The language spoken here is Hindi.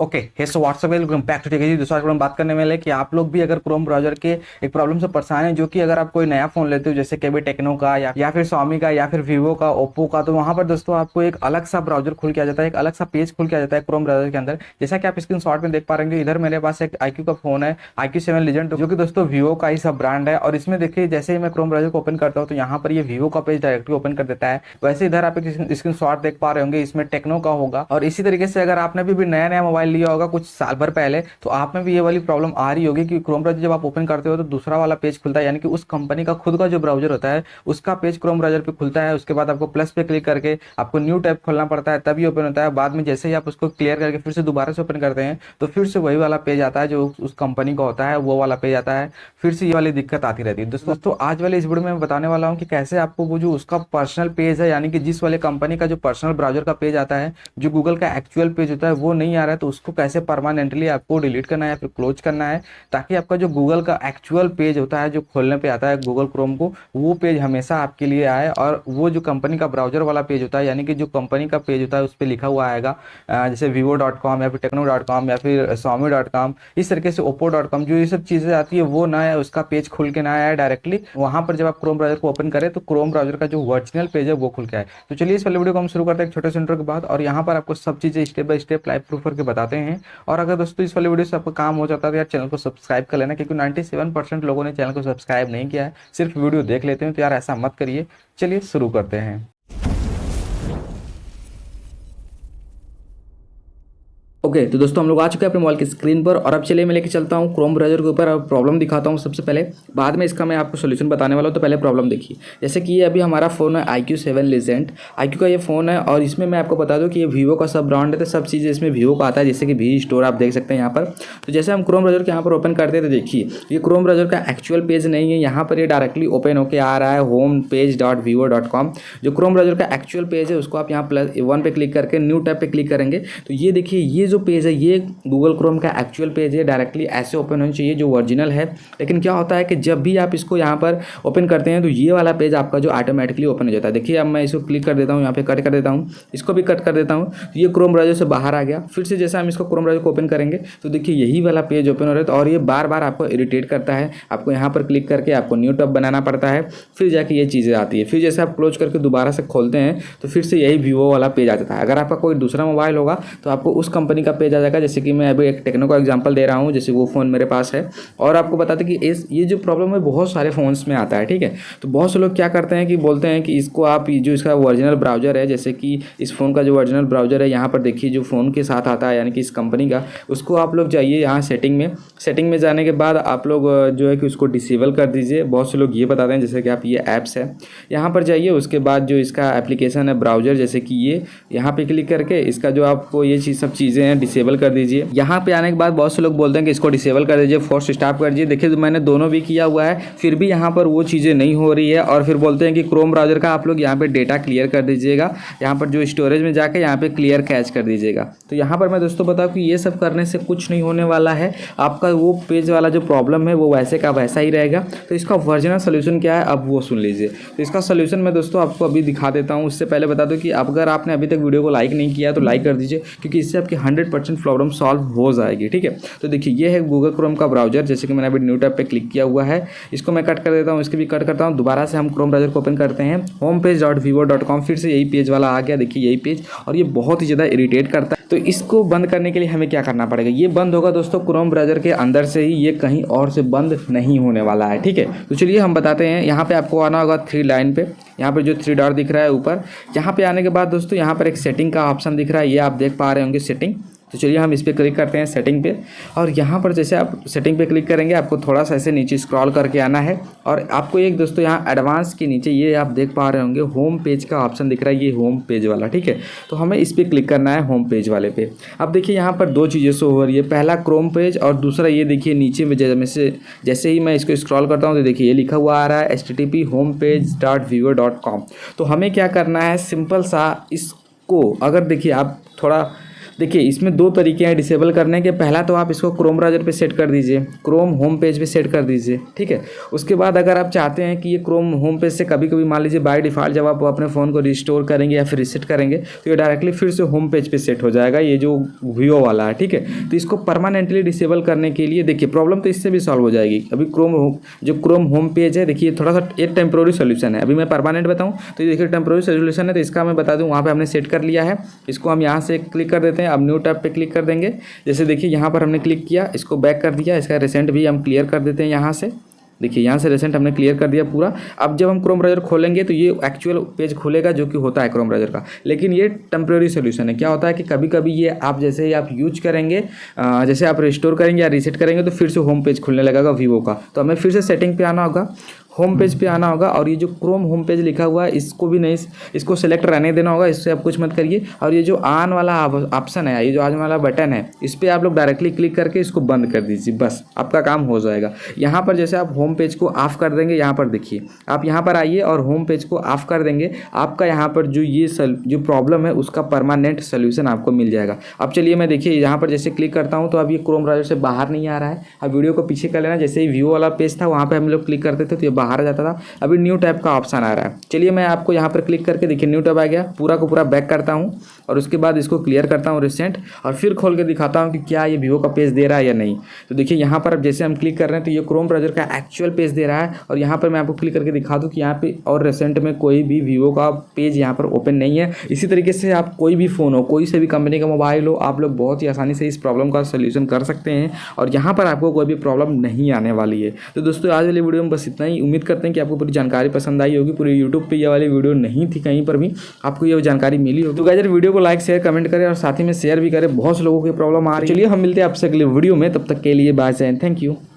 Okay hey so what's up welcome back to Tech G. दूसरा हम बात करने वाले कि आप लोग भी अगर क्रोम ब्राउजर के एक प्रॉब्लम से परेशान है, जो कि अगर आप कोई नया फोन लेते हो जैसे कि अभी टेक्नो का या फिर Xiaomi का या फिर वीवो का, ओप्पो का, तो वहां पर दोस्तों आपको एक अलग सा ब्राउजर खुल के आ जाता है, एक अलग सा पेज खुल के आ जाता है क्रोम ब्राउजर के अंदर। जैसा कि आप स्क्रीन शॉट में देख पा रहे हैं, इधर मेरे पास एक IQ का फोन है, IQ 7 Legend, जो कि दोस्तों वीवो का ही सब ब्रांड है। और इसमें देखिए जैसे ही मैं क्रोम ब्राउजर को ओपन करता हूँ तो यहाँ पर ये वीवो का पेज डायरेक्टली ओपन कर देता है। वैसे इधर आप एक स्क्रीन शॉट देख पा रहे होंगे, इसमें टेक्नो का होगा। और इसी तरीके से अगर आपने भी नया नया मोबाइल लिया होगा कुछ साल भर पहले, तो आप में भी ये वाली प्रॉब्लम आ रही होगी कि क्रोम ब्राउजर जब आप ओपन करते हो तो दूसरा वाला पेज खुलता है, यानी कि उस कंपनी का खुद का जो ब्राउजर होता है उसका पेज क्रोम ब्राउजर पे खुलता है। उसके बाद आपको प्लस पे क्लिक करके आपको न्यू टैब खोलना पड़ता है, तभी ओपन होता है। बाद में जैसे ही आप उसको क्लियर करके फिर से दोबारा से ओपन करते हैं तो फिर से वही वाला पेज आता है जो उस कंपनी का होता है, वो वाला पेज आता है। फिर से ये वाली दिक्कत आती रहती है। दोस्तों आज वाले इस वीडियो में मैं बताने वाला हूँ कि कैसे आपको वो जो उसका पर्सनल पेज है, यानी कि जिस वाले कंपनी का जो पर्सनल ब्राउजर का पेज आता है, जो गूगल का एक्चुअल पेज होता है वो नहीं आ रहा है, तो उसको कैसे परमानेंटली आपको डिलीट करना है या फिर क्लोज करना है, ताकि आपका जो गूगल का एक्चुअल पेज होता है जो खोलने पे आता है गूगल क्रोम को, वो पेज हमेशा आपके लिए आए। और वो जो कंपनी का ब्राउजर वाला पेज होता है, यानी कि जो कंपनी का पेज होता है उस पर लिखा हुआ आएगा जैसे vivo.com या फिर टेक्नो.com या फिर Xiaomi.com, इस तरीके से oppo.com, जो ये सब चीज़ें आती है वो ना आए, उसका पेज खुल के ना आए डायरेक्टली वहाँ पर। जब आप क्रोम ब्राउजर को ओपन करें तो क्रोम ब्राउजर का जो ओरिजिनल पेज है वो खुल के आए। तो चलिए इस वाले वीडियो को हम शुरू करते हैं एक छोटे से इंट्रो के बाद, और यहाँ पर आपको सब चीज़ें step by step live proof करके बताते हैं। और अगर दोस्तों इस वाले वीडियो से आपका काम हो जाता है तो यार चैनल को सब्सक्राइब कर लेना, क्योंकि 97% लोगों ने चैनल को सब्सक्राइब नहीं किया है, सिर्फ वीडियो देख लेते हैं। तो यार ऐसा मत करिए। चलिए शुरू करते हैं। ओके तो दोस्तों हम लोग आ चुके हैं अपने मोबाइल की स्क्रीन पर, और अब चलिए मैं लेके चलता हूँ क्रोम ब्राउजर के ऊपर। अब प्रॉब्लम दिखाता हूँ सबसे पहले, बाद में इसका मैं आपको सोल्यूशन बताने वाला हूँ। तो पहले प्रॉब्लम देखिए, जैसे कि ये अभी हमारा फ़ोन है IQ 7 Legend, IQ का ये फ़ोन है। और इसमें मैं आपको बता दूँ कि ये वीवो का सब ब्रांड है, तो सब चीज़ें इसमें वीवो का आता है, जैसे कि वी स्टोर आप देख सकते हैं यहाँ पर। तो जैसे हम क्रोम ब्राउजर के यहाँ पर ओपन करते हैं तो देखिए ये क्रोम ब्राउजर का एक्चुअल पेज नहीं है, यहाँ पर ये डायरेक्टली ओपन होकर आ रहा है homepage.vivo.com। जो क्रोम ब्राउजर का एक्चुअल पेज है उसको आप यहाँ +1 पे क्लिक करके न्यू टैब पे क्लिक करेंगे तो ये देखिए ये जो पेज है ये गूगल क्रोम का एक्चुअल पेज है, डायरेक्टली ऐसे ओपन होना चाहिए जो ओरिजिनल है। लेकिन क्या होता है कि जब भी आप इसको यहाँ पर ओपन करते हैं तो ये वाला पेज आपका जो ऑटोमेटिकली ओपन हो जाता है। देखिए अब मैं इसको क्लिक कर देता हूँ, यहाँ पे कट कर देता हूँ, इसको भी कट कर देता हूँ, तो ये क्रोम ब्राउजर से बाहर आ गया। फिर से जैसे हम इसको क्रोम ब्राउजर को ओपन करेंगे तो देखिए यही वाला पेज ओपन हो रहा है, और ये बार बार आपको इरिटेट करता है। आपको यहाँ पर क्लिक करके आपको न्यू टैब बनाना पड़ता है, फिर जाके ये चीज़ें आती है। फिर जैसे आप क्लोज करके दोबारा से खोलते हैं तो फिर से यही वीवो वाला पेज आ जाता है। अगर आपका कोई दूसरा मोबाइल होगा तो आपको उस कंपनी का पेज आ जाएगा, जैसे कि मैं अभी एक टेक्नो का एग्जांपल दे रहा हूँ, जैसे वो फ़ोन मेरे पास है। और आपको बताते कि ये जो प्रॉब्लम है बहुत सारे फ़ोन्स में आता है, ठीक है। तो बहुत से लोग क्या करते हैं कि बोलते हैं कि इसको आप जो इसका ओरिजिनल ब्राउजर है, जैसे कि इस फ़ोन का जो ओरिजिनल ब्राउजर है यहाँ पर देखिए जो फ़ोन के साथ आता है, यानी कि इस कंपनी का, उसको आप लोग जाइए यहाँ सेटिंग में जाने के बाद आप लोग जो है कि उसको डिसेबल कर दीजिए। बहुत से लोग ये बताते हैं जैसे कि आप ये ऐप्स है यहाँ पर जाइए, उसके बाद जो इसका एप्लीकेशन है ब्राउजर, जैसे कि ये यहाँ पे क्लिक करके इसका जो आपको ये सब चीज़ें हैं डिसेबल कर दीजिए। यहाँ पे आने के बाद बहुत से लोग बोलते हैं कि इसको डिसेबल कर दीजिए, फोर्स स्टॉप कर दीजिए। देखिए तो मैंने दोनों भी किया हुआ है, फिर भी यहाँ पर वो चीज़ें नहीं हो रही है। और फिर बोलते हैं कि क्रोम ब्राउजर का आप लोग यहाँ पे डेटा क्लियर कर दीजिएगा, यहाँ पर जो स्टोरेज में जाके यहाँ पे क्लियर कैच कर दीजिएगा। तो यहाँ पर मैं दोस्तों बताऊँ कि ये सब करने से कुछ नहीं होने वाला है, आपका वो पेज वाला जो प्रॉब्लम है वो वैसे का वैसा ही रहेगा। तो इसका ओरिजिनल सोल्यूशन क्या है अब वो सुन लीजिए। तो इसका सोल्यूशन मैं दोस्तों आपको अभी दिखा देता हूँ। उससे पहले बता दूँ कि अगर आपने अभी तक वीडियो को लाइक नहीं किया तो लाइक कर दीजिए, क्योंकि इससे आपकी 100% प्रॉब्लम सॉल्व हो जाएगी, ठीक है। तो देखिए ये है गूगल क्रोम का ब्राउजर, जैसे कि मैंने अभी न्यू टैब पे क्लिक किया हुआ है, इसको मैं कट कर देता हूँ, इसको भी कट करता हूँ। दोबारा से हम क्रोम ब्राउजर को ओपन करते हैं homepage.vivo.com, फिर से यही पेज वाला आ गया, देखिए यही पेज, और ये बहुत ही ज़्यादा इरिटेट करता है। तो इसको बंद करने के लिए हमें क्या करना पड़ेगा, ये बंद होगा दोस्तों क्रोम ब्राउजर के अंदर से ही, ये कहीं और से बंद नहीं होने वाला है, ठीक है। तो चलिए हम बताते हैं। यहाँ पे आपको आना होगा 3 लाइन पे, यहाँ पे जो 3 डॉट दिख रहा है ऊपर, यहाँ पे आने के बाद दोस्तों यहाँ पर एक सेटिंग का ऑप्शन दिख रहा है, ये आप देख पा रहे होंगे सेटिंग। तो चलिए हम इस पर क्लिक करते हैं सेटिंग पे, और यहाँ पर जैसे आप सेटिंग पे क्लिक करेंगे आपको थोड़ा सा ऐसे नीचे स्क्रॉल करके आना है, और आपको एक दोस्तों यहाँ एडवांस के नीचे ये आप देख पा रहे होंगे होम पेज का ऑप्शन दिख रहा है, ये होम पेज वाला, ठीक है। तो हमें इस पर क्लिक करना है होम पेज वाले पे। अब देखिए यहाँ पर 2 चीज़ें शो हो रही है, पहला क्रोम पेज और दूसरा ये देखिए नीचे में जैसे ही मैं इसको स्क्रॉल करता हूँ तो देखिए ये लिखा हुआ आ रहा है http homepage.vivo.com। तो हमें क्या करना है, सिंपल सा इसको, अगर देखिए आप थोड़ा देखिए इसमें दो तरीके हैं डिसेबल करने के। पहला तो आप इसको क्रोम ब्राउज़र पे सेट कर दीजिए, क्रोम होम पेज पे सेट कर दीजिए, ठीक है। उसके बाद अगर आप चाहते हैं कि ये क्रोम होम पेज से कभी कभी मान लीजिए बाय डिफ़ॉल्ट जब आप अपने फ़ोन को रिस्टोर करेंगे या फिर रीसेट करेंगे तो ये डायरेक्टली फिर से होम पेज पे सेट हो जाएगा, ये जो वीवो वाला है, ठीक है। तो इसको परमानेंटली डिसेबल करने के लिए देखिए प्रॉब्लम तो इससे भी सॉल्व हो जाएगी। अभी जो क्रोम होम पेज है देखिए थोड़ा सा एक टेम्प्रोरी सोल्यूशन है, अभी मैं परमानेंट बताऊँ तो देखिए टेम्प्रोरी सोल्यूशन है, तो इसका मैं बता दूँ वहाँ पर हमने सेट कर लिया है। इसको हम यहाँ से क्लिक कर देते हैं, अब न्यू टैब पे क्लिक कर देंगे। जैसे देखिए यहाँ पर हमने क्लिक किया, इसको बैक कर दिया, इसका रिसेंट भी हम क्लियर कर देते हैं यहाँ से। देखिए यहाँ से रिसेंट हमने क्लियर कर दिया पूरा। अब जब हम क्रोम ब्राउज़र खोलेंगे तो ये एक्चुअल पेज खुलेगा जो कि होता है क्रोम ब्राउज़र का, लेकिन ये टेम्प्रेरी सोल्यूशन है। क्या होता है कि कभी कभी ये आप जैसे ही आप यूज करेंगे, जैसे आप रिस्टोर करेंगे या रीसेट करेंगे तो फिर से होम पेज खुलने लगेगा वीवो का। तो हमें फिर से सेटिंग पे आना होगा, होम पेज पे आना होगा और ये जो क्रोम होम पेज लिखा हुआ है इसको भी नहीं, इसको सेलेक्ट रहने देना होगा, इससे आप कुछ मत करिए। और ये जो ऑन वाला ऑप्शन है, ये जो ऑन वाला बटन है, इस पर आप लोग डायरेक्टली क्लिक करके इसको बंद कर दीजिए, बस आपका काम हो जाएगा। यहाँ पर जैसे आप होम पेज को ऑफ कर देंगे, यहाँ पर देखिए आप यहाँ पर आइए और होम पेज को ऑफ कर देंगे, आपका यहाँ पर जो ये जो प्रॉब्लम है उसका परमानेंट सोल्यूशन आपको मिल जाएगा। अब चलिए मैं देखिए यहाँ पर जैसे क्लिक करता हूँ तो अब ये क्रोम ब्राउज़र से बाहर नहीं आ रहा है। अब वीडियो को पीछे कर लेना, जैसे ही वीवो वाला पेज था वहाँ पर हम लोग क्लिक करते थे तो ये बाहर आ जाता था, अभी न्यू टैब का ऑप्शन आ रहा है। चलिए मैं आपको यहाँ पर क्लिक करके देखिए न्यू टैब आ गया, पूरा को पूरा बैक करता हूँ और उसके बाद इसको क्लियर करता हूँ रिसेंट, और फिर खोल के दिखाता हूँ कि क्या ये वीवो का पेज दे रहा है या नहीं। तो देखिए यहाँ पर अब जैसे हम क्लिक कर रहे हैं तो ये क्रोम ब्राउज़र का एक्चुअल पेज दे रहा है, और यहाँ पर मैं आपको क्लिक करके दिखा दूँ कि यहाँ पे और रिसेंट में कोई भी वीवो का पेज यहाँ पर ओपन नहीं है। इसी तरीके से आप कोई भी फ़ोन हो, कोई से भी कंपनी का मोबाइल हो, आप लोग बहुत ही आसानी से इस प्रॉब्लम का सोल्यूशन कर सकते हैं और यहाँ पर आपको कोई भी प्रॉब्लम नहीं आने वाली है। तो दोस्तों आज वाली वीडियो में बस इतना ही। उम्मीद करते हैं कि आपको पूरी जानकारी पसंद आई होगी। पूरी यूट्यूब पे ये वाली वीडियो नहीं थी, कहीं पर भी आपको ये जानकारी मिली होगी। तो गाइस वीडियो को लाइक शेयर कमेंट करें और साथ ही में शेयर भी करें, बहुत से लोगों की प्रॉब्लम आ रही है। चलिए हम मिलते हैं आपसे अगले वीडियो में, तब तक के लिए बाय एंड थैंक यू।